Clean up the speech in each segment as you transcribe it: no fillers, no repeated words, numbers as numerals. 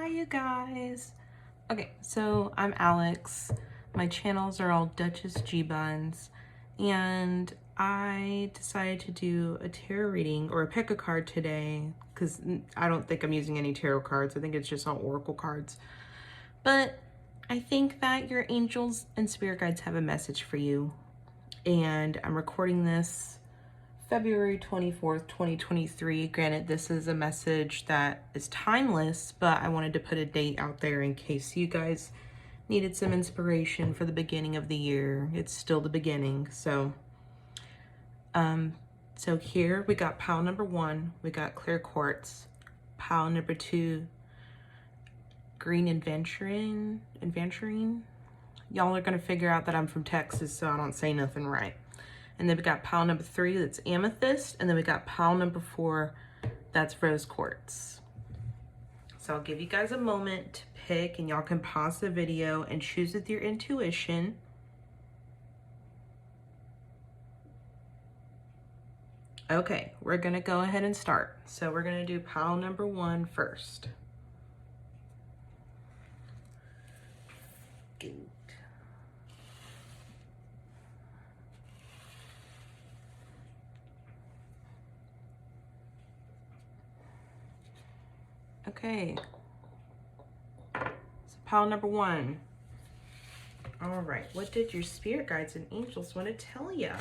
you guys. Okay, so I'm Alex. My channels are all Duchess G Buns, and I decided to do a tarot reading or a pick a card today because I don't think I'm using any tarot cards. I think it's just all oracle cards. But I think that your angels and spirit guides have a message for you, and I'm recording this February 24th, 2023. Granted, this is a message that is timeless, but I wanted to put a date out there in case you guys needed some inspiration for the beginning of the year. It's still the beginning. So here we got pile number 1, we got clear quartz. Pile number 2, green aventurine. Y'all are gonna figure out that I'm from Texas, so I don't say nothing right. And then we got pile number 3, that's amethyst. And then we got pile number 4, that's rose quartz. So I'll give you guys a moment to pick, and y'all can pause the video and choose with your intuition. Okay, we're gonna go ahead and start. So we're gonna do pile number 1 first. Good. Okay, so pile number 1. All right, what did your spirit guides and angels want to tell you?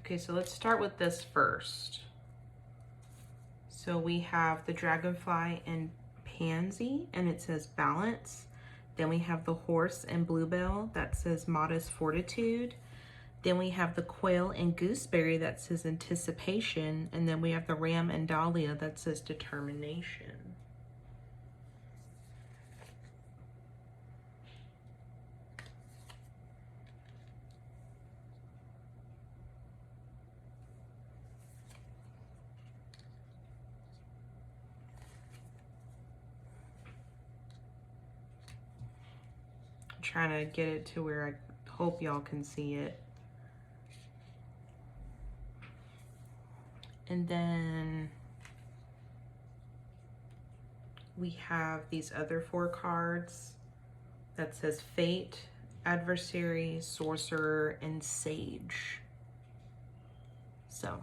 Okay, so let's start with this first. So we have the dragonfly and pansy, and it says balance. Then we have the horse and bluebell, that says modest fortitude. Then we have the quail and gooseberry, that says anticipation. And then we have the ram and dahlia, that says determination. Trying to get it to where I hope y'all can see it. And then we have these other 4 cards that says fate, adversary, sorcerer, and sage. So,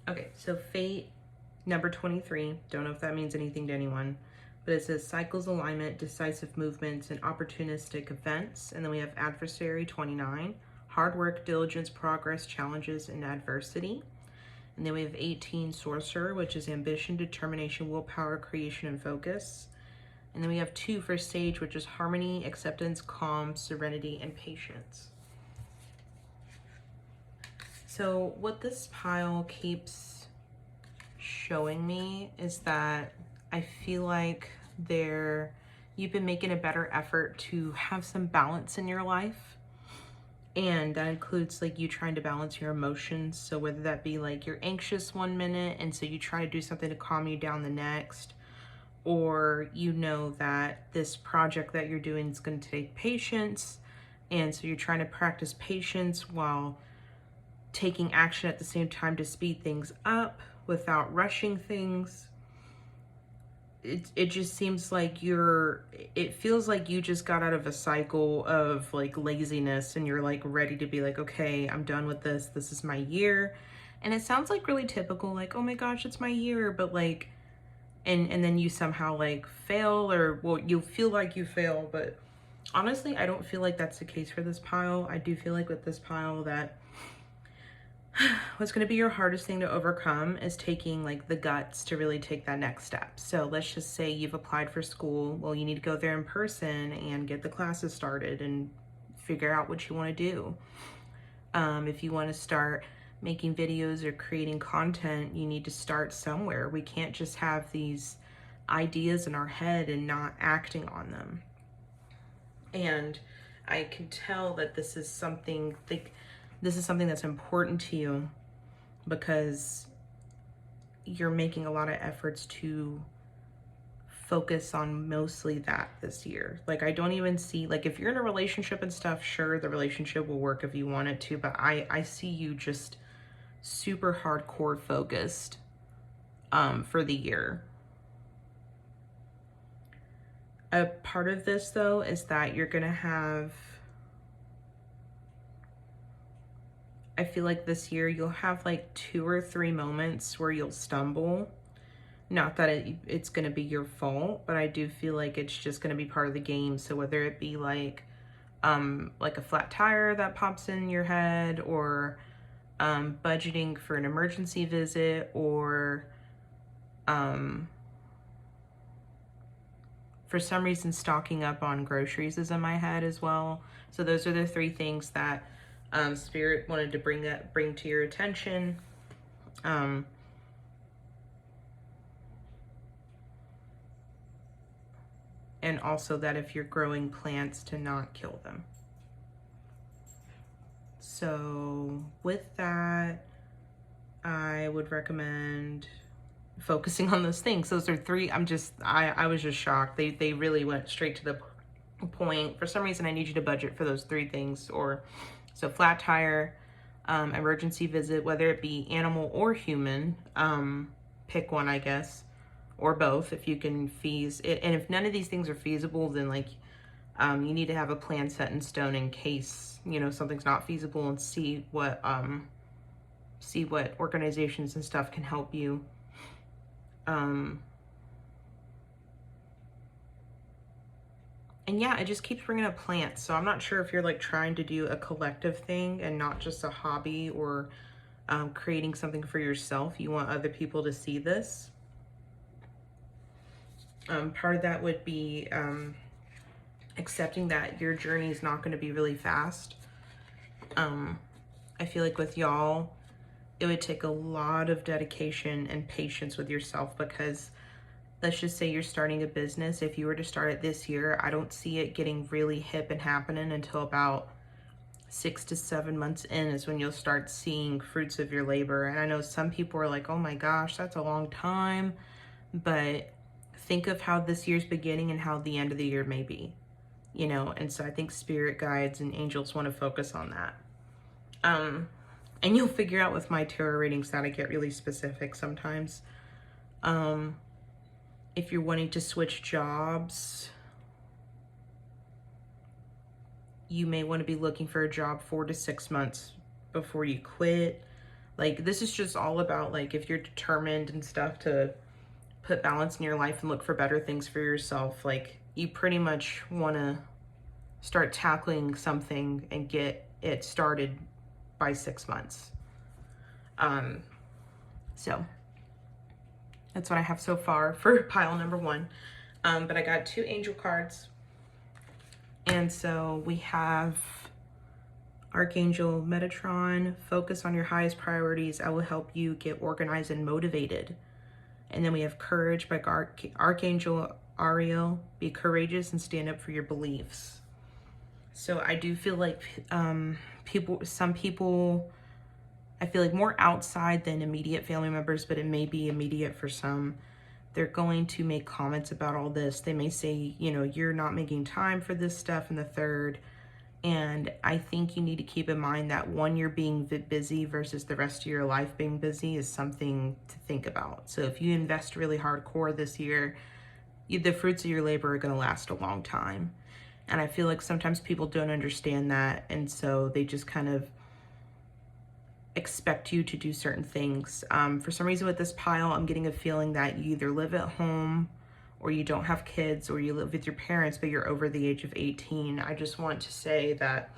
okay, so fate, number 23. Don't know if that means anything to anyone. But it says cycles, alignment, decisive movements, and opportunistic events. And then we have adversary, 29, hard work, diligence, progress, challenges, and adversity. And then we have 18, sorcerer, which is ambition, determination, willpower, creation, and focus. And then we have 2 for sage, which is harmony, acceptance, calm, serenity, and patience. So what this pile keeps showing me is that I feel like you've been making a better effort to have some balance in your life. And that includes like you trying to balance your emotions. So whether that be like you're anxious one minute and so you try to do something to calm you down the next, or you know that this project that you're doing is going to take patience, and so you're trying to practice patience while taking action at the same time to speed things up without rushing things. It just seems like it feels like you just got out of a cycle of like laziness, and you're like ready to be like, okay, I'm done with this. This is my year. And it sounds like really typical, like, oh my gosh, it's my year. But like, and then you somehow like fail, or well, you feel like you fail. But honestly, I don't feel like that's the case for this pile. I do feel like with this pile that what's going to be your hardest thing to overcome is taking like the guts to really take that next step. So let's just say you've applied for school. Well, you need to go there in person and get the classes started and figure out what you want to do. If you want to start making videos or creating content, you need to start somewhere. We can't just have these ideas in our head and not acting on them. And I can tell that this is something that's important to you, because you're making a lot of efforts to focus on mostly that this year. Like, I don't even see, like, if you're in a relationship and stuff, sure, the relationship will work if you want it to, but I see you just super hardcore focused for the year. A part of this, though, is that you're gonna have, I feel like this year you'll have like 2 or 3 moments where you'll stumble. Not that it's going to be your fault, but I do feel like it's just going to be part of the game. So whether it be like a flat tire that pops in your head, or budgeting for an emergency visit, or for some reason stocking up on groceries is in my head as well. So those are the 3 things that Spirit wanted to bring to your attention. And also that if you're growing plants, to not kill them. So with that, I would recommend focusing on those things. Those are 3. I was just shocked. They really went straight to the point. For some reason, I need you to budget for those 3 things. So flat tire, emergency visit, whether it be animal or human, pick one, I guess, or both if you can fees it. And if none of these things are feasible, then like you need to have a plan set in stone in case, you know, something's not feasible, and see what organizations and stuff can help you. And yeah, it just keeps bringing up plants. So I'm not sure if you're like trying to do a collective thing and not just a hobby, or creating something for yourself. You want other people to see this. Part of that would be accepting that your journey is not going to be really fast. I feel like with y'all, it would take a lot of dedication and patience with yourself, because let's just say you're starting a business. If you were to start it this year, I don't see it getting really hip and happening until about 6 to 7 months in is when you'll start seeing fruits of your labor. And I know some people are like, oh my gosh, that's a long time. But think of how this year's beginning and how the end of the year may be, you know? And so I think spirit guides and angels want to focus on that. And you'll figure out with my tarot readings that I get really specific sometimes. If you're wanting to switch jobs, you may want to be looking for a job 4 to 6 months before you quit. Like, this is just all about, like, if you're determined and stuff to put balance in your life and look for better things for yourself, like, you pretty much want to start tackling something and get it started by 6 months. So that's what I have so far for pile number 1. But I got 2 angel cards. And so we have Archangel Metatron, focus on your highest priorities. I will help you get organized and motivated. And then we have Courage by Archangel Ariel, be courageous and stand up for your beliefs. So I do feel like some people, I feel like more outside than immediate family members, but it may be immediate for some. They're going to make comments about all this. They may say, you know, you're not making time for this stuff and the third. And I think you need to keep in mind that 1 year being busy versus the rest of your life being busy is something to think about. So if you invest really hardcore this year, the fruits of your labor are going to last a long time. And I feel like sometimes people don't understand that. And so they just kind of expect you to do certain things. For some reason with this pile, I'm getting a feeling that you either live at home, or you don't have kids, or you live with your parents, but you're over the age of 18. I just want to say that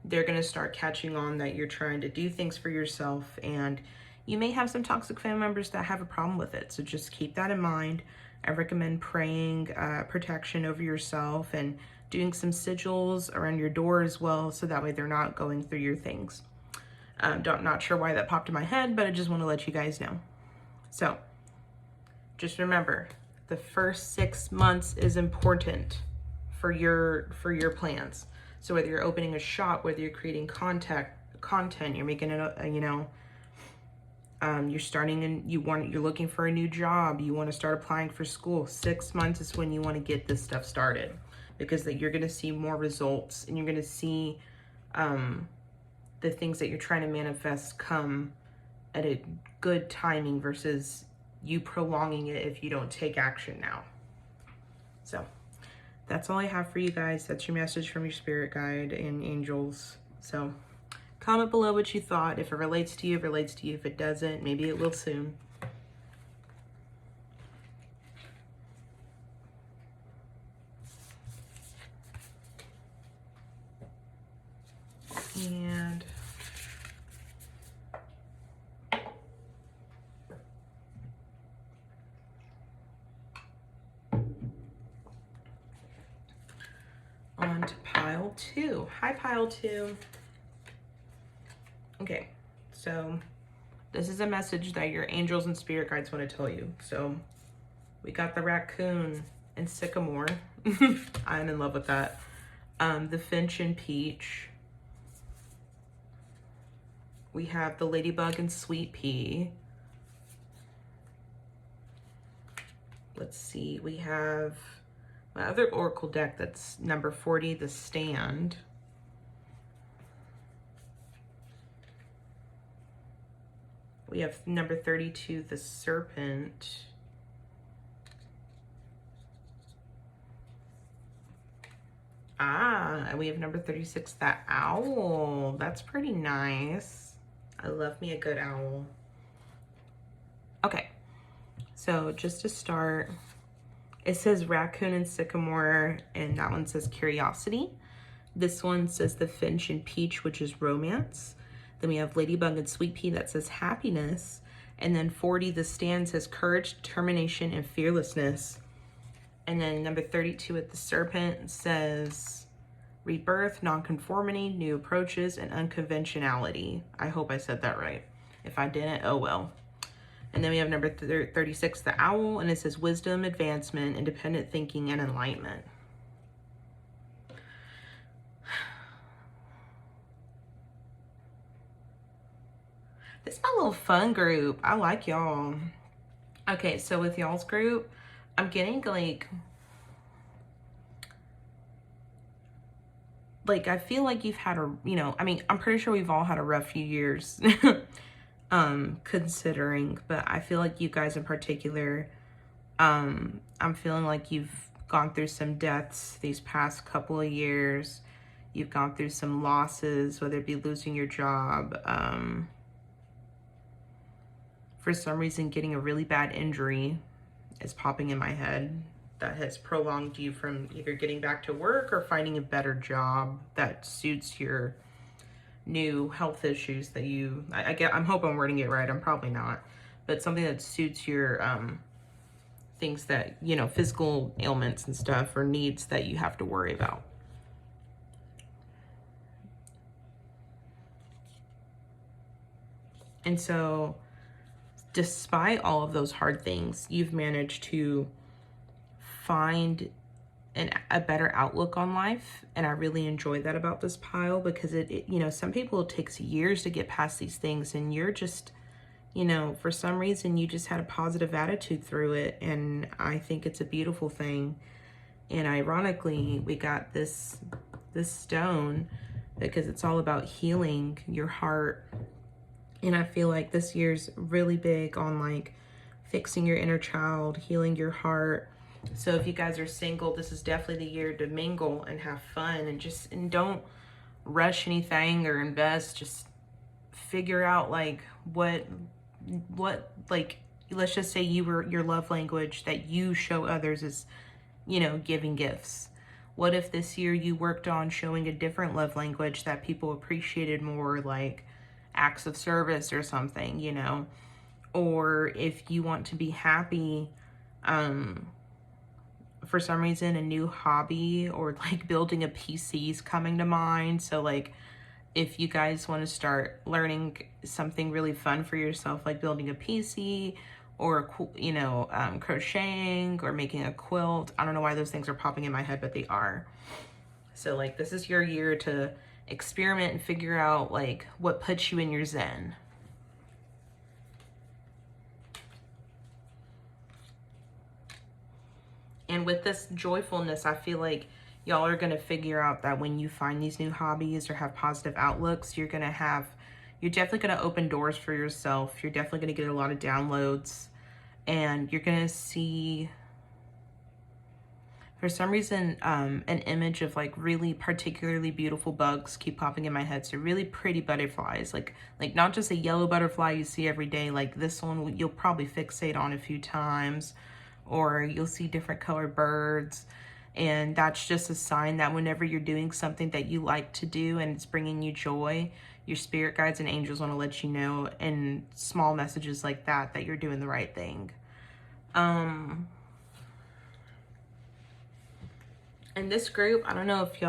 they're going to start catching on that you're trying to do things for yourself, and you may have some toxic family members that have a problem with it. So just keep that in mind. I recommend praying protection over yourself and doing some sigils around your door as well, so that way they're not going through your things. Not sure why that popped in my head, but I just want to let you guys know. So just remember, the first 6 months is important for your plans. So whether you're opening a shop, whether you're creating content, you're making it, you know, You're starting and you're looking for a new job. You want to start applying for school. 6 months is when you want to get this stuff started, because that you're going to see more results, and you're going to see the things that you're trying to manifest come at a good timing versus you prolonging it if you don't take action now. So that's all I have for you guys. That's your message from your spirit guide and angels. So comment below what you thought. If it relates to you, it relates to you. If it doesn't, maybe it will soon. And on to pile 2. Hi, pile 2. Okay, so this is a message that your angels and spirit guides want to tell you. So we got the raccoon and sycamore. I'm in love with that. The finch and peach. We have the ladybug and sweet pea. Let's see, we have my other oracle deck, that's number 40, the stand. We have number 32, the serpent. And we have number 36, the owl. That's pretty nice. I love me a good owl. Okay, so just to start, it says raccoon and sycamore, and that one says curiosity. This one says the finch and peach, which is romance. Then we have ladybug and sweet pea, that says happiness. And then 40, the stand, says courage, determination, and fearlessness. And then number 32 at the serpent says rebirth, nonconformity, new approaches, and unconventionality. I hope I said that right. If I didn't, oh well. And then we have number 36, the owl, and it says wisdom, advancement, independent thinking, and enlightenment. This is my little fun group. I like y'all. Okay, so with y'all's group, I'm getting like I feel like you've had I mean, I'm pretty sure we've all had a rough few years. Considering, but I feel like you guys in particular, I'm feeling like you've gone through some deaths these past couple of years. You've gone through some losses, whether it be losing your job, for some reason getting a really bad injury is popping in my head that has prolonged you from either getting back to work or finding a better job that suits your new health issues that you, I'm hoping I'm wording it right, I'm probably not, but something that suits your things that, physical ailments and stuff or needs that you have to worry about. And so despite all of those hard things, you've managed to find a better outlook on life, and I really enjoy that about this pile, because it some people, it takes years to get past these things, and you're just, for some reason you just had a positive attitude through it, and I think it's a beautiful thing. And ironically, we got this stone because it's all about healing your heart, and I feel like this year's really big on like fixing your inner child, healing your heart. So if you guys are single, this is definitely the year to mingle and have fun, and don't rush anything or invest. Just figure out like what like, let's just say your love language that you show others is, giving gifts. What if this year you worked on showing a different love language that people appreciated more, like acts of service or something, or if you want to be happy, for some reason a new hobby or like building a PC is coming to mind. So like if you guys want to start learning something really fun for yourself, like building a PC or crocheting or making a quilt. I don't know why those things are popping in my head, but they are. So like this is your year to experiment and figure out like what puts you in your zen. And with this joyfulness, I feel like y'all are going to figure out that when you find these new hobbies or have positive outlooks, you're definitely going to open doors for yourself. You're definitely going to get a lot of downloads, and you're going to see, for some reason, an image of like really particularly beautiful bugs keep popping in my head. So really pretty butterflies, like not just a yellow butterfly you see every day. Like this one, you'll probably fixate on a few times, or you'll see different colored birds. And that's just a sign that whenever you're doing something that you like to do and it's bringing you joy, your spirit guides and angels want to let you know in small messages like that, that you're doing the right thing. In this group, I don't know if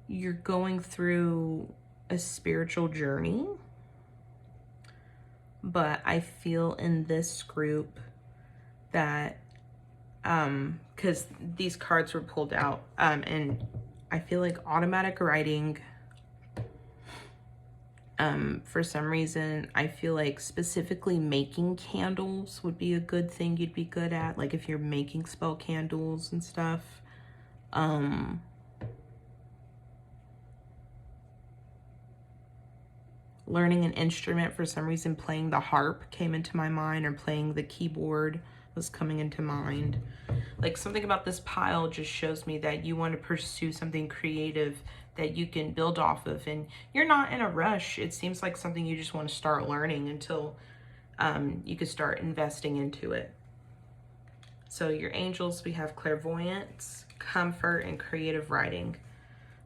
you're going through a spiritual journey, but I feel in this group that because these cards were pulled out, and I feel like automatic writing, for some reason, I feel like specifically making candles would be a good thing you'd be good at. Like if you're making spell candles and stuff. Learning an instrument, for some reason, playing the harp came into my mind, or playing the keyboard was coming into mind. Like something about this pile just shows me that you want to pursue something creative that you can build off of, and you're not in a rush. It seems like something you just want to start learning until you can start investing into it. So your angels, we have clairvoyance, comfort, and creative writing.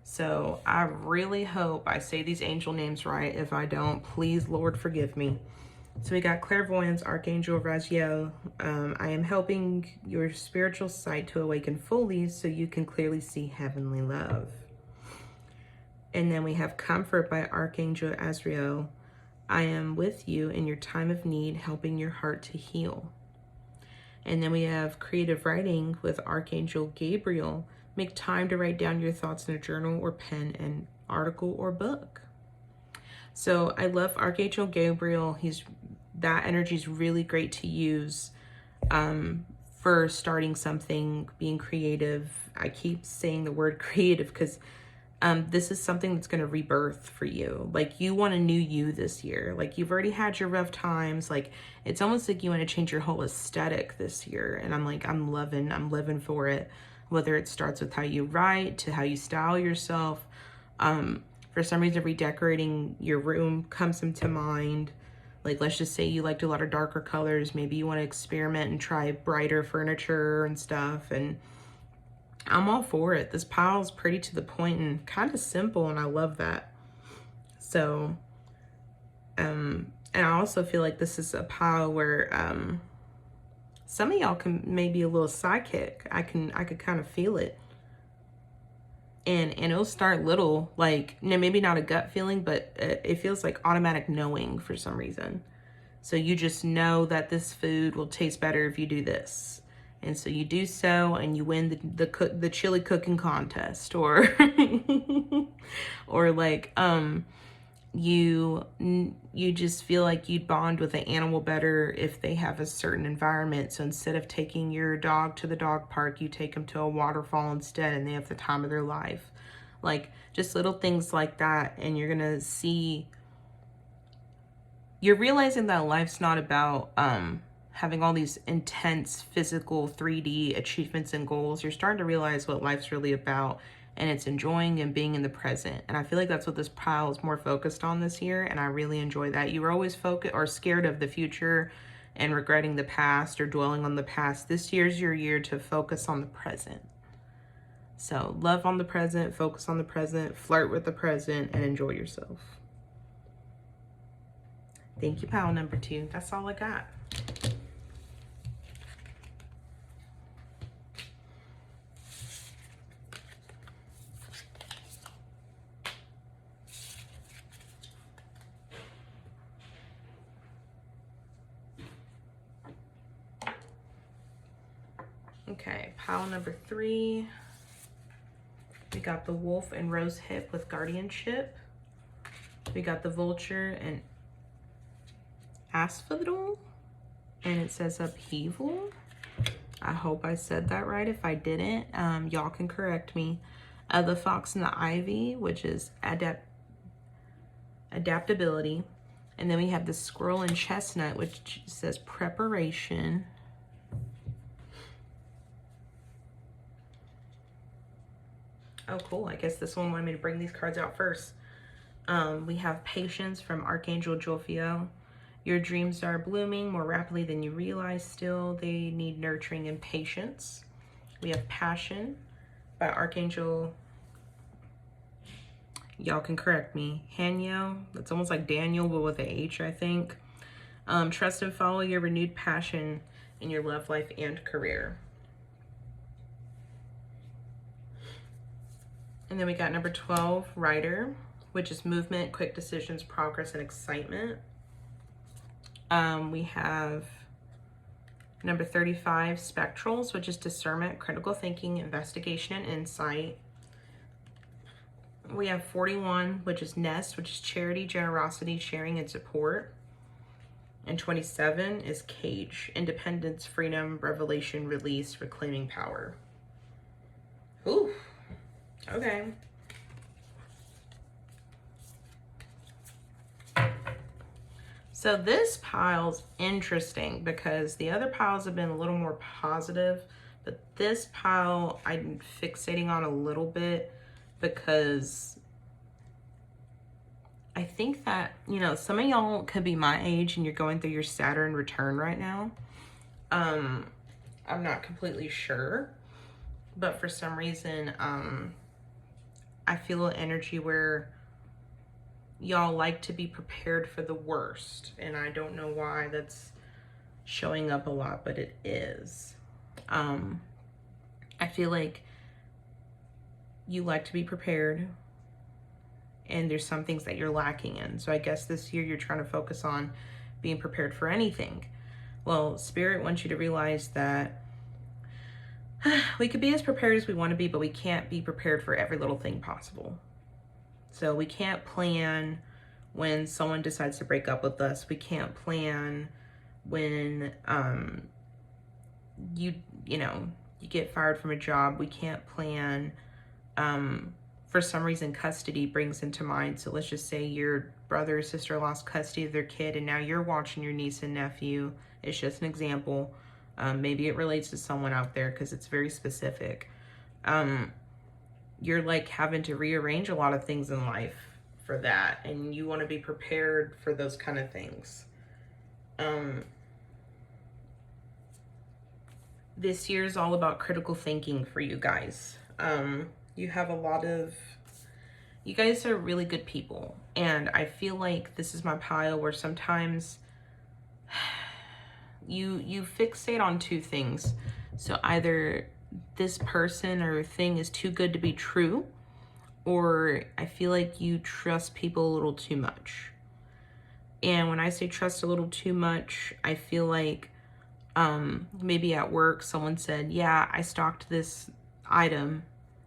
So I really hope I say these angel names right. If I don't, please, Lord, forgive me. So we got clairvoyance, Archangel Raziel. I am helping your spiritual sight to awaken fully so you can clearly see heavenly love. And then we have comfort by Archangel Azrael. I am with you in your time of need, helping your heart to heal. And then we have creative writing with Archangel Gabriel. Make time to write down your thoughts in a journal or pen an article or book. So I love Archangel Gabriel. That energy is really great to use for starting something, being creative. I keep saying the word creative because this is something that's going to rebirth for you. Like you want a new you this year. Like you've already had your rough times. Like it's almost like you want to change your whole aesthetic this year. And I'm living for it. Whether it starts with how you write to how you style yourself. For some reason, redecorating your room comes into mind. Like, let's just say you liked a lot of darker colors. Maybe you want to experiment and try brighter furniture and stuff. And I'm all for it. This pile is pretty to the point and kind of simple, and I love that. So, and I also feel like this is a pile where some of y'all can maybe a little sidekick. I could kind of feel it. And it'll start little, like, maybe not a gut feeling, but it feels like automatic knowing for some reason. So you just know that this food will taste better if you do this. And so you do so, and you win the chili cooking contest, or or like you just feel like you'd bond with an animal better if they have a certain environment. So instead of taking your dog to the dog park, you take them to a waterfall instead, and they have the time of their life. Like just little things like that, and you're gonna see, you're realizing that life's not about having all these intense physical 3D achievements and goals. You're starting to realize what life's really about, and it's enjoying and being in the present. And I feel like that's what this pile is more focused on this year, and I really enjoy that. You were always focused or scared of the future and regretting the past or dwelling on the past. This year's your year to focus on the present. So love on the present, focus on the present, flirt with the present, and enjoy yourself. Thank you, pile number 2. That's all I got. Okay, pile number 3. We got the wolf and rose hip with guardianship. We got the vulture and asphodel. and it says upheaval. I hope I said that right. If I didn't, y'all can correct me. The fox and the ivy, which is adaptability. And then we have the squirrel and chestnut, which says preparation. Oh, cool. I guess this one wanted me to bring these cards out first. We have patience from Archangel Jophiel. Your dreams are blooming more rapidly than you realize. Still, they need nurturing and patience. We have passion by Archangel, y'all can correct me, Haniel. That's almost like Daniel, but with a H, I think. Trust and follow your renewed passion in your love life and career. And then we got number 12, Rider, which is movement, quick decisions, progress, and excitement. We have number 35, Spectrals, which is discernment, critical thinking, investigation, and insight. We have 41, which is Nest, which is charity, generosity, sharing, and support. And 27 is Cage, independence, freedom, revelation, release, reclaiming power. Ooh, okay. So this pile's interesting because the other piles have been a little more positive, but this pile I'm fixating on a little bit because I think that, you know, some of y'all could be my age and you're going through your Saturn return right now. I'm not completely sure, but for some reason, I feel an energy where y'all like to be prepared for the worst, and I don't know why that's showing up a lot, but it is. I feel like you like to be prepared, and there's some things that you're lacking in. So I guess this year you're trying to focus on being prepared for anything. Well, Spirit wants you to realize that we could be as prepared as we want to be, but we can't be prepared for every little thing possible. So we can't plan when someone decides to break up with us. We can't plan when you get fired from a job. We can't plan for some reason custody brings into mind. So let's just say your brother or sister lost custody of their kid and now you're watching your niece and nephew. It's just an example. Maybe it relates to someone out there because it's very specific. You're like having to rearrange a lot of things in life for that, and you want to be prepared for those kind of things. This year is all about critical thinking for you guys. You have a lot of, you guys are really good people, and I feel like this is my pile where sometimes you fixate on two things. So either this person or thing is too good to be true, or I feel like you trust people a little too much. And when I say trust a little too much, I feel like maybe at work someone said, yeah, I stocked this item,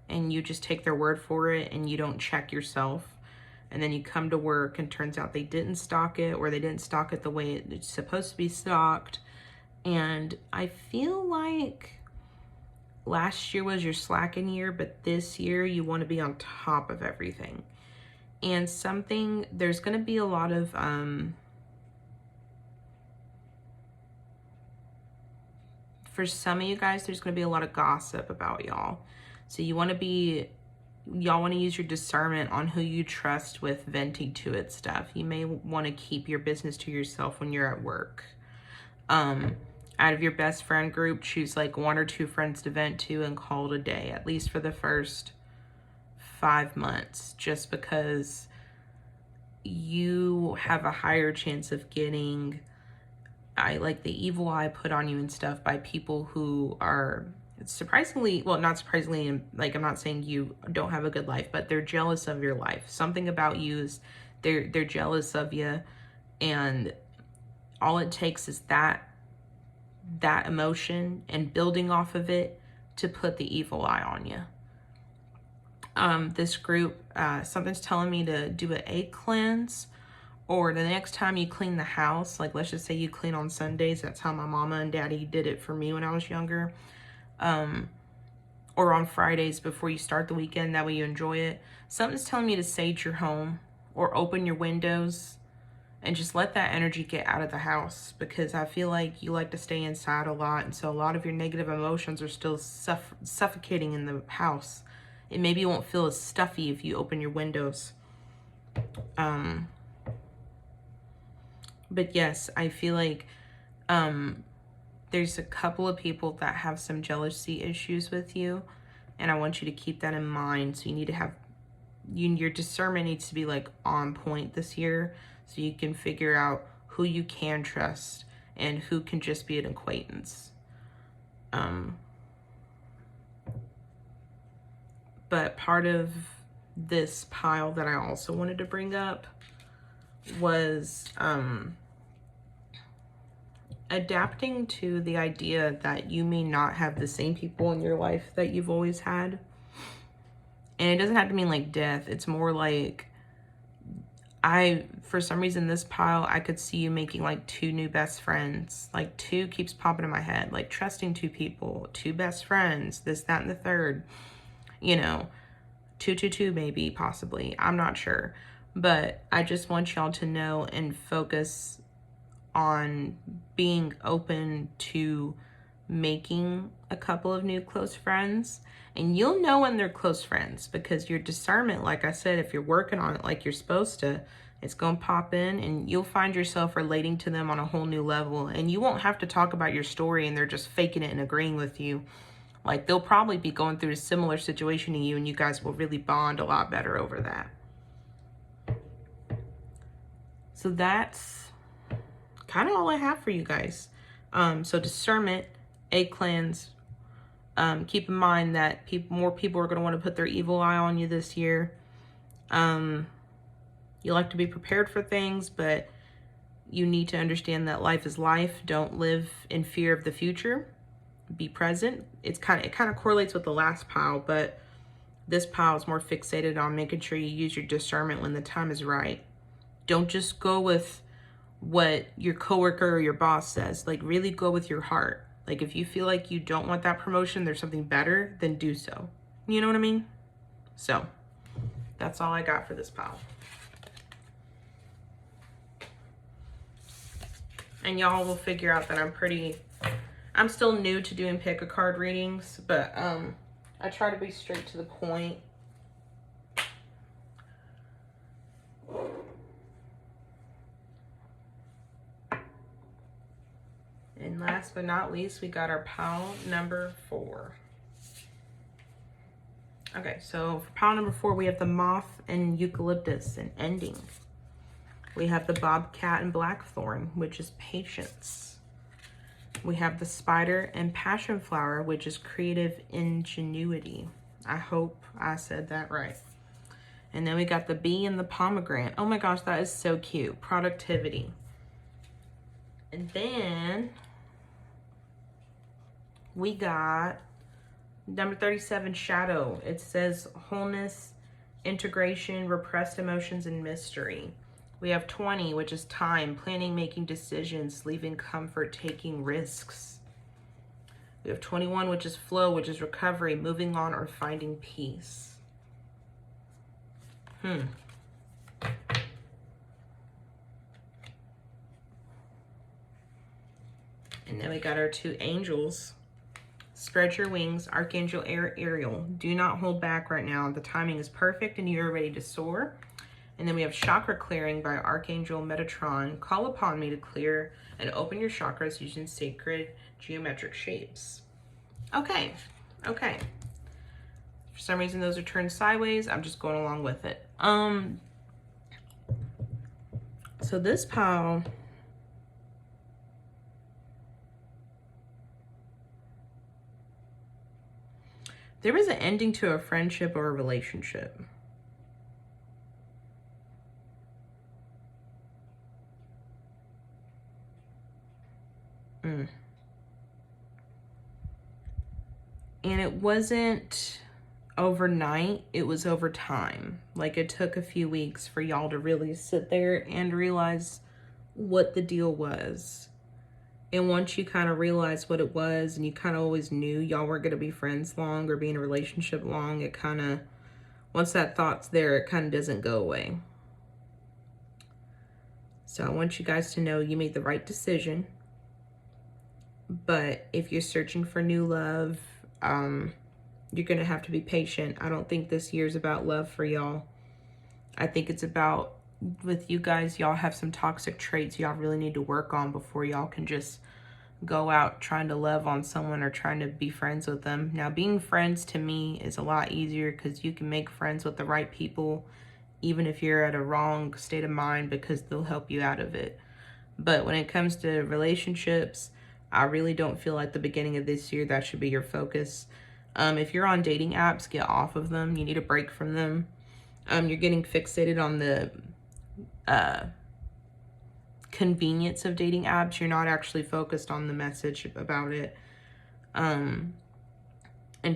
and you just take their word for it and you don't check yourself. And then you come to work and turns out they didn't stock it, or they didn't stock it the way it's supposed to be stocked. And I feel like last year was your slacking year, but this year you want to be on top of everything. And there's going to be a lot of, for some of you guys, there's going to be a lot of gossip about y'all. So y'all want to use your discernment on who you trust with venting to it stuff. You may want to keep your business to yourself when you're at work. Out of your best friend group, choose like 1 or 2 friends to vent to and call it a day, at least for the first 5 months, just because you have a higher chance of getting the evil eye put on you and stuff by people who are surprisingly, well, not surprisingly, like, I'm not saying you don't have a good life, but they're jealous of your life. Something about you is they're jealous of you, and all it takes is that emotion and building off of it to put the evil eye on you. This group, something's telling me to do an egg cleanse or the next time you clean the house, like let's just say you clean on Sundays. That's how my mama and daddy did it for me when I was younger. Or on Fridays before you start the weekend, that way you enjoy it. Something's telling me to sage your home or open your windows and just let that energy get out of the house, because I feel like you like to stay inside a lot, and so a lot of your negative emotions are still suffocating in the house. It maybe won't feel as stuffy if you open your windows. But yes, I feel like there's a couple of people that have some jealousy issues with you, and I want you to keep that in mind. So you need to have, your discernment needs to be like on point this year, so you can figure out who you can trust and who can just be an acquaintance. But part of this pile that I also wanted to bring up was adapting to the idea that you may not have the same people in your life that you've always had. And it doesn't have to mean like death. It's more like, for some reason, this pile, I could see you making like 2 new best friends. Like 2 keeps popping in my head. Like trusting 2 people, 2 best friends, this, that, and the third. You know, 222 maybe, possibly. I'm not sure. But I just want y'all to know and focus on being open to making a couple of new close friends. And you'll know when they're close friends, because your discernment, like I said, if you're working on it like you're supposed to, it's going to pop in and you'll find yourself relating to them on a whole new level. And you won't have to talk about your story and they're just faking it and agreeing with you. Like they'll probably be going through a similar situation to you, and you guys will really bond a lot better over that. So that's kind of all I have for you guys. So discernment, egg clans. Keep in mind that more people are going to want to put their evil eye on you this year. You like to be prepared for things, but you need to understand that life is life. Don't live in fear of the future. Be present. It kind of correlates with the last pile, but this pile is more fixated on making sure you use your discernment when the time is right. Don't just go with what your coworker or your boss says. Like really go with your heart. Like if you feel like you don't want that promotion, there's something better, then do so. You know what I mean? So that's all I got for this pile. And y'all will figure out that I'm still new to doing pick a card readings, but I try to be straight to the point. And last but not least, we got our pile number 4. Okay, so for pile number 4, we have the moth and eucalyptus and ending. We have the bobcat and blackthorn, which is patience. We have the spider and passion flower, which is creative ingenuity. I hope I said that right. And then we got the bee and the pomegranate. Oh my gosh, that is so cute. Productivity. And then we got number 37, shadow. It says wholeness, integration, repressed emotions, and mystery. We have 20, which is time, planning, making decisions, leaving comfort, taking risks. We have 21, which is flow, which is recovery, moving on, or finding peace. And then we got our 2 angels. Spread your wings, Archangel Ariel. Do not hold back right now. The timing is perfect and you're ready to soar. And then we have chakra clearing by Archangel Metatron. Call upon me to clear and open your chakras using sacred geometric shapes. Okay. For some reason, those are turned sideways. I'm just going along with it. So this pile, there was an ending to a friendship or a relationship. And it wasn't overnight, it was over time. Like, it took a few weeks for y'all to really sit there and realize what the deal was. And once you kind of realized what it was, and you kind of always knew y'all weren't going to be friends long or be in a relationship long, it kind of, once that thought's there, it kind of doesn't go away. So I want you guys to know you made the right decision. But if you're searching for new love, you're going to have to be patient. I don't think this year's about love for y'all. I think it's about, with you guys, y'all have some toxic traits y'all really need to work on before y'all can just go out trying to love on someone or trying to be friends with them. Now, being friends to me is a lot easier because you can make friends with the right people, even if you're at a wrong state of mind, because they'll help you out of it. But when it comes to relationships, I really don't feel like the beginning of this year that should be your focus. If you're on dating apps, get off of them. You need a break from them. You're getting fixated on the convenience of dating apps. You're not actually focused on the message about it. And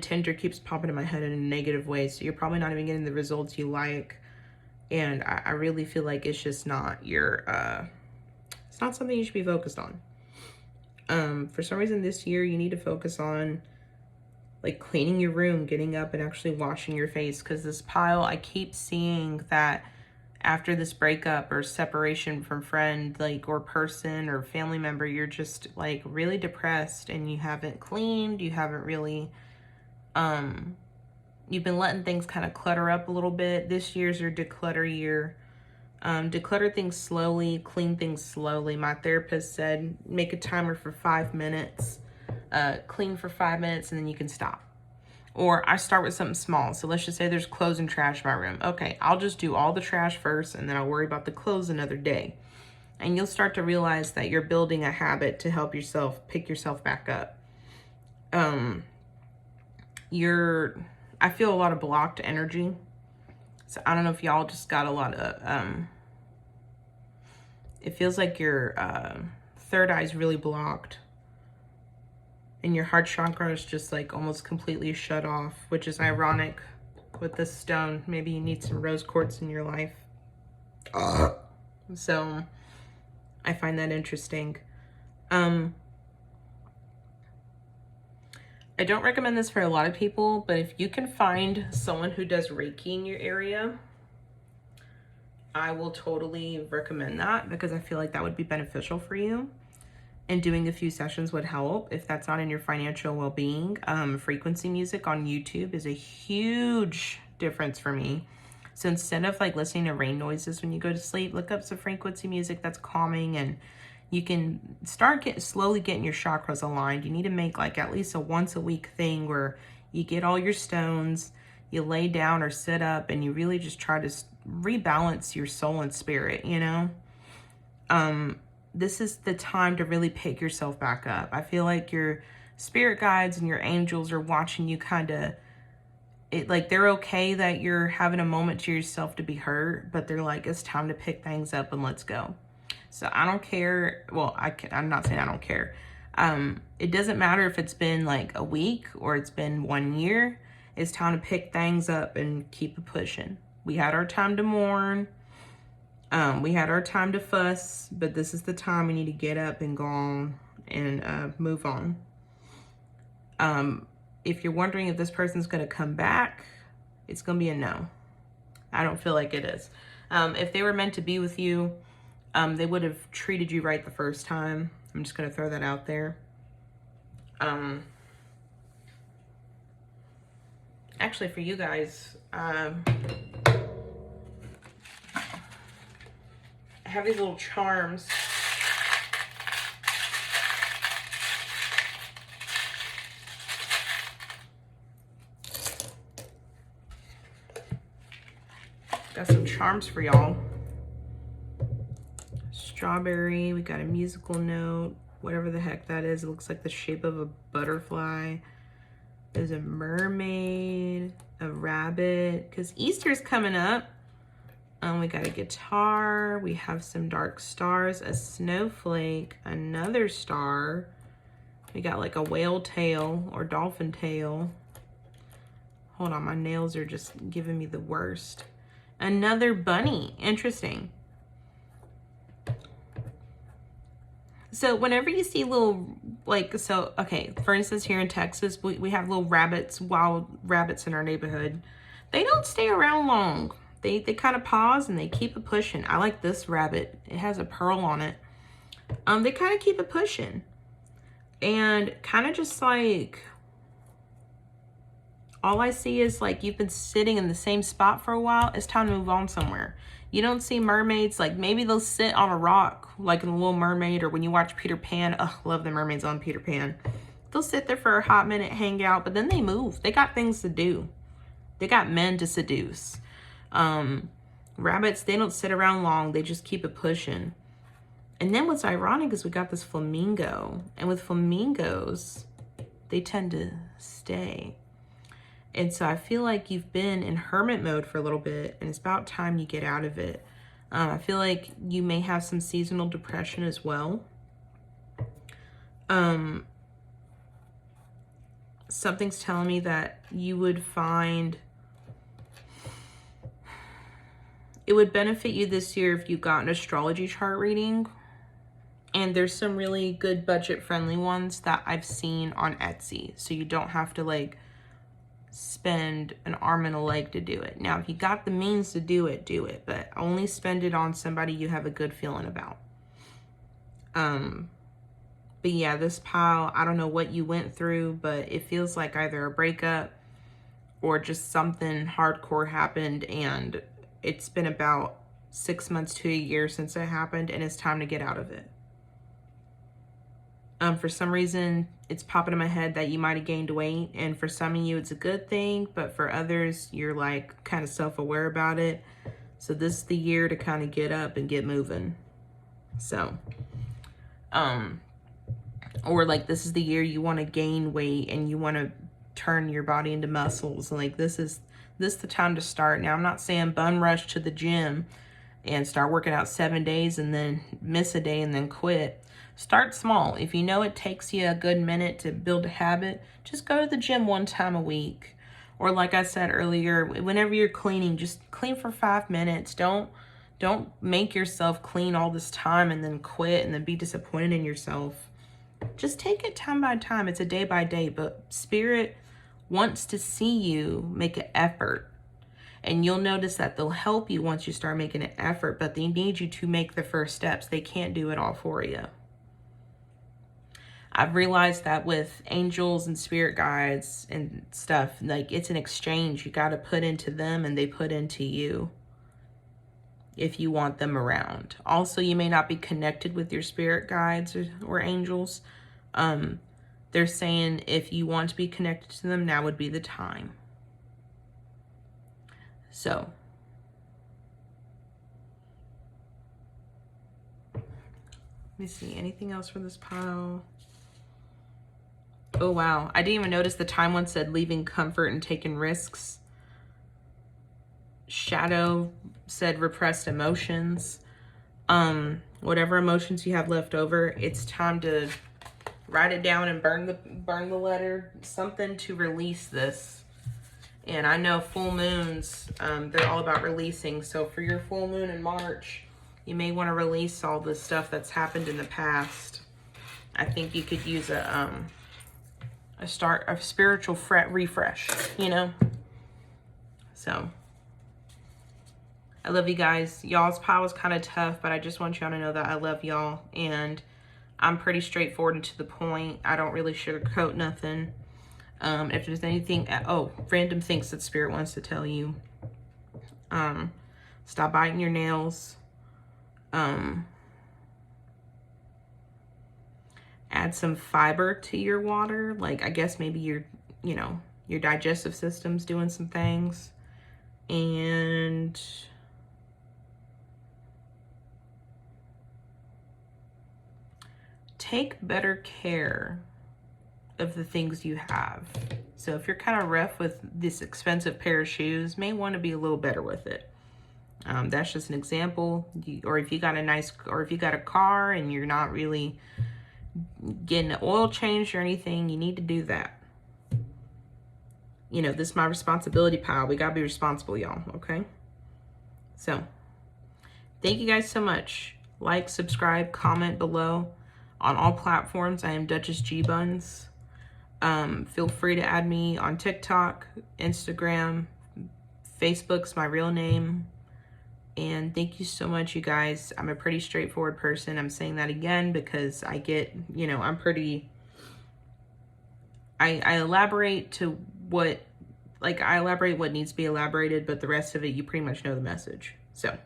Tinder keeps popping in my head in a negative way, so you're probably not even getting the results you like. And I really feel like it's just not your, it's not something you should be focused on. For some reason this year, you need to focus on like cleaning your room, getting up and actually washing your face. Because this pile, I keep seeing that after this breakup or separation from friend, like, or person or family member, you're just like really depressed and you haven't cleaned, you haven't really, you've been letting things kind of clutter up a little bit. This year's your declutter year. Declutter things slowly, clean things slowly. My therapist said, make a timer for 5 minutes, clean for 5 minutes, and then you can stop. Or I start with something small. So let's just say there's clothes and trash in my room. Okay, I'll just do all the trash first, and then I'll worry about the clothes another day. And you'll start to realize that you're building a habit to help yourself pick yourself back up. I feel a lot of blocked energy. So I don't know if y'all just got a lot of, it feels like your third eye is really blocked. And your heart chakra is just like almost completely shut off, which is ironic with this stone. Maybe you need some rose quartz in your life. So I find that interesting. I don't recommend this for a lot of people, but if you can find someone who does Reiki in your area, I will totally recommend that, because I feel like that would be beneficial for you. And doing a few sessions would help if that's not in your financial well-being. Frequency music on YouTube is a huge difference for me. So instead of like listening to rain noises when you go to sleep, look up some frequency music that's calming, and you can start slowly getting your chakras aligned. You need to make like at least a once a week thing where you get all your stones, you lay down or sit up, and you really just try to rebalance your soul and spirit, you know? This is the time to really pick yourself back up. I feel like your spirit guides and your angels are watching you kind of, like they're okay that you're having a moment to yourself to be hurt, but they're like, it's time to pick things up and let's go. So I don't care. Well, I'm not saying I don't care. It doesn't matter if it's been like a week or it's been 1 year. It's time to pick things up and keep it pushing. We had our time to mourn. We had our time to fuss, but this is the time we need to get up and go on and move on. If you're wondering if this person's going to come back, it's going to be a no. I don't feel like it is. If they were meant to be with you, they would have treated you right the first time. I'm just going to throw that out there. Actually, for you guys, I have these little charms. Got some charms for y'all. Strawberry, we got a musical note, whatever the heck that is. It looks like the shape of a butterfly. There's a mermaid, a rabbit, because Easter's coming up. We got a guitar, we have some dark stars, a snowflake, another star. We got like a whale tail or dolphin tail. Hold on, my nails are just giving me the worst. Another bunny. Interesting. So whenever you see little, like, so, okay, for instance, here in Texas, we have little rabbits, wild rabbits in our neighborhood. They don't stay around long. They kind of pause and they keep it pushing. I like this rabbit. It has a pearl on it. They kind of keep it pushing. And kind of just like, all I see is like you've been sitting in the same spot for a while. It's time to move on somewhere. You don't see mermaids, like maybe they'll sit on a rock, like in The Little Mermaid, or when you watch Peter Pan. Ugh, love the mermaids on Peter Pan. They'll sit there for a hot minute, hang out, but then they move. They got things to do. They got men to seduce. Rabbits, they don't sit around long. They just keep it pushing. And then what's ironic is we got this flamingo. And with flamingos, they tend to stay. And so I feel like you've been in hermit mode for a little bit, and it's about time you get out of it. I feel like you may have some seasonal depression as well. Something's telling me that you would find it would benefit you this year if you got an astrology chart reading. And there's some really good budget-friendly ones that I've seen on Etsy. So you don't have to like spend an arm and a leg to do it. Now, if you got the means to do it, but only spend it on somebody you have a good feeling about. But yeah, this pile, I don't know what you went through, but it feels like either a breakup or just something hardcore happened, and it's been about 6 months to a year since it happened, and it's time to get out of it. For some reason, it's popping in my head that you might have gained weight, and for some of you, it's a good thing, but for others, you're like kind of self-aware about it. So this is the year to kind of get up and get moving. So, or like this is the year you want to gain weight and you want to turn your body into muscles. And like this is the time to start. Now, I'm not saying bum rush to the gym and start working out 7 days and then miss a day and then quit. Start small. If you know it takes you a good minute to build a habit, just go to the gym 1 time a week. Or like I said earlier, whenever you're cleaning, just clean for 5 minutes. Don't make yourself clean all this time and then quit and then be disappointed in yourself. Just take it time by time. It's a day by day, but Spirit wants to see you make an effort. And you'll notice that they'll help you once you start making an effort, but they need you to make the first steps. They can't do it all for you. I've realized that with angels and spirit guides and stuff, like it's an exchange. You got to put into them and they put into you if you want them around. Also, you may not be connected with your spirit guides or angels. They're saying if you want to be connected to them, now would be the time. So, let me see. Anything else for this pile? Oh, wow. I didn't even notice the time one said leaving comfort and taking risks. Shadow said repressed emotions. Whatever emotions you have left over, it's time to write it down and burn the letter. Something to release this. And I know full moons, they're all about releasing. So for your full moon in March, you may want to release all the stuff that's happened in the past. I think you could use a spiritual refresh, you know? So, I love you guys. Y'all's pile was kind of tough, but I just want y'all to know that I love y'all. And I'm pretty straightforward and to the point. I don't really sugarcoat nothing. If there's anything, random things that Spirit wants to tell you. Stop biting your nails. Add some fiber to your water. Like, I guess maybe your digestive system's doing some things. And take better care of the things you have. So if you're kind of rough with this expensive pair of shoes, may want to be a little better with it. That's just an example. Or if you got a car and you're not really getting the oil changed or anything, you need to do that. you know, this is my responsibility pile. We gotta be responsible, y'all, okay? So, thank you guys so much. Like, subscribe, comment below. On all platforms, I am Duchess G Buns. Feel free to add me on TikTok, Instagram, Facebook's my real name. And thank you so much, you guys. I'm a pretty straightforward person. I'm saying that again because I get, you know, I'm pretty, I elaborate to what, like, I elaborate what needs to be elaborated, but the rest of it, you pretty much know the message. So,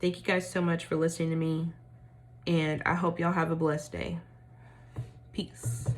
thank you guys so much for listening to me, and I hope y'all have a blessed day. Peace.